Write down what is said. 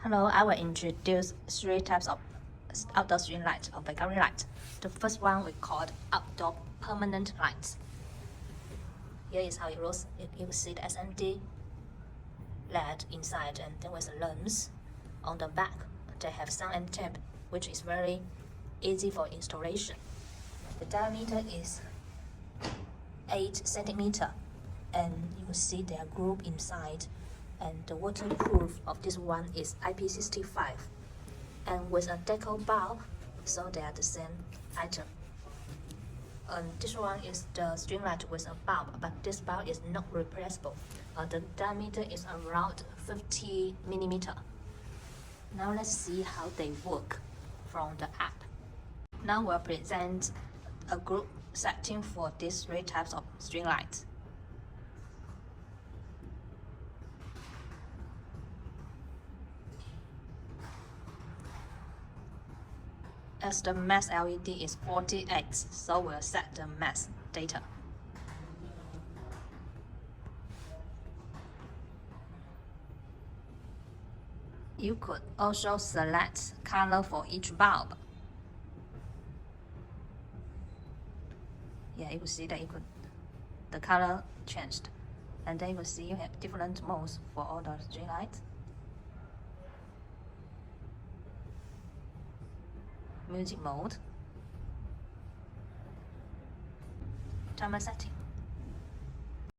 Hello, I will introduce three types of outdoor string light of VagaryLight. The first one we called outdoor permanent lights. Here is how it looks. You will see the SMD LED inside, and then with a lens on the back. They have sun and tape, which is very easy for installation. The diameter is 8 cm, and you will see their group inside. And the waterproof of this one is IP65, and with a decal bulb, so they are the same item. This one is the string light with a bulb, but this bulb is not replaceable. The diameter is around 50 mm. Now let's see how they work from the app. Now we'll present a group setting for these three types of string lights. As the max LED is 48, so we'll set the max data. You could also select color for each bulb. Yeah, you will see that the color changed. And then you will see you have different modes for all the string lights. Music mode, timer setting.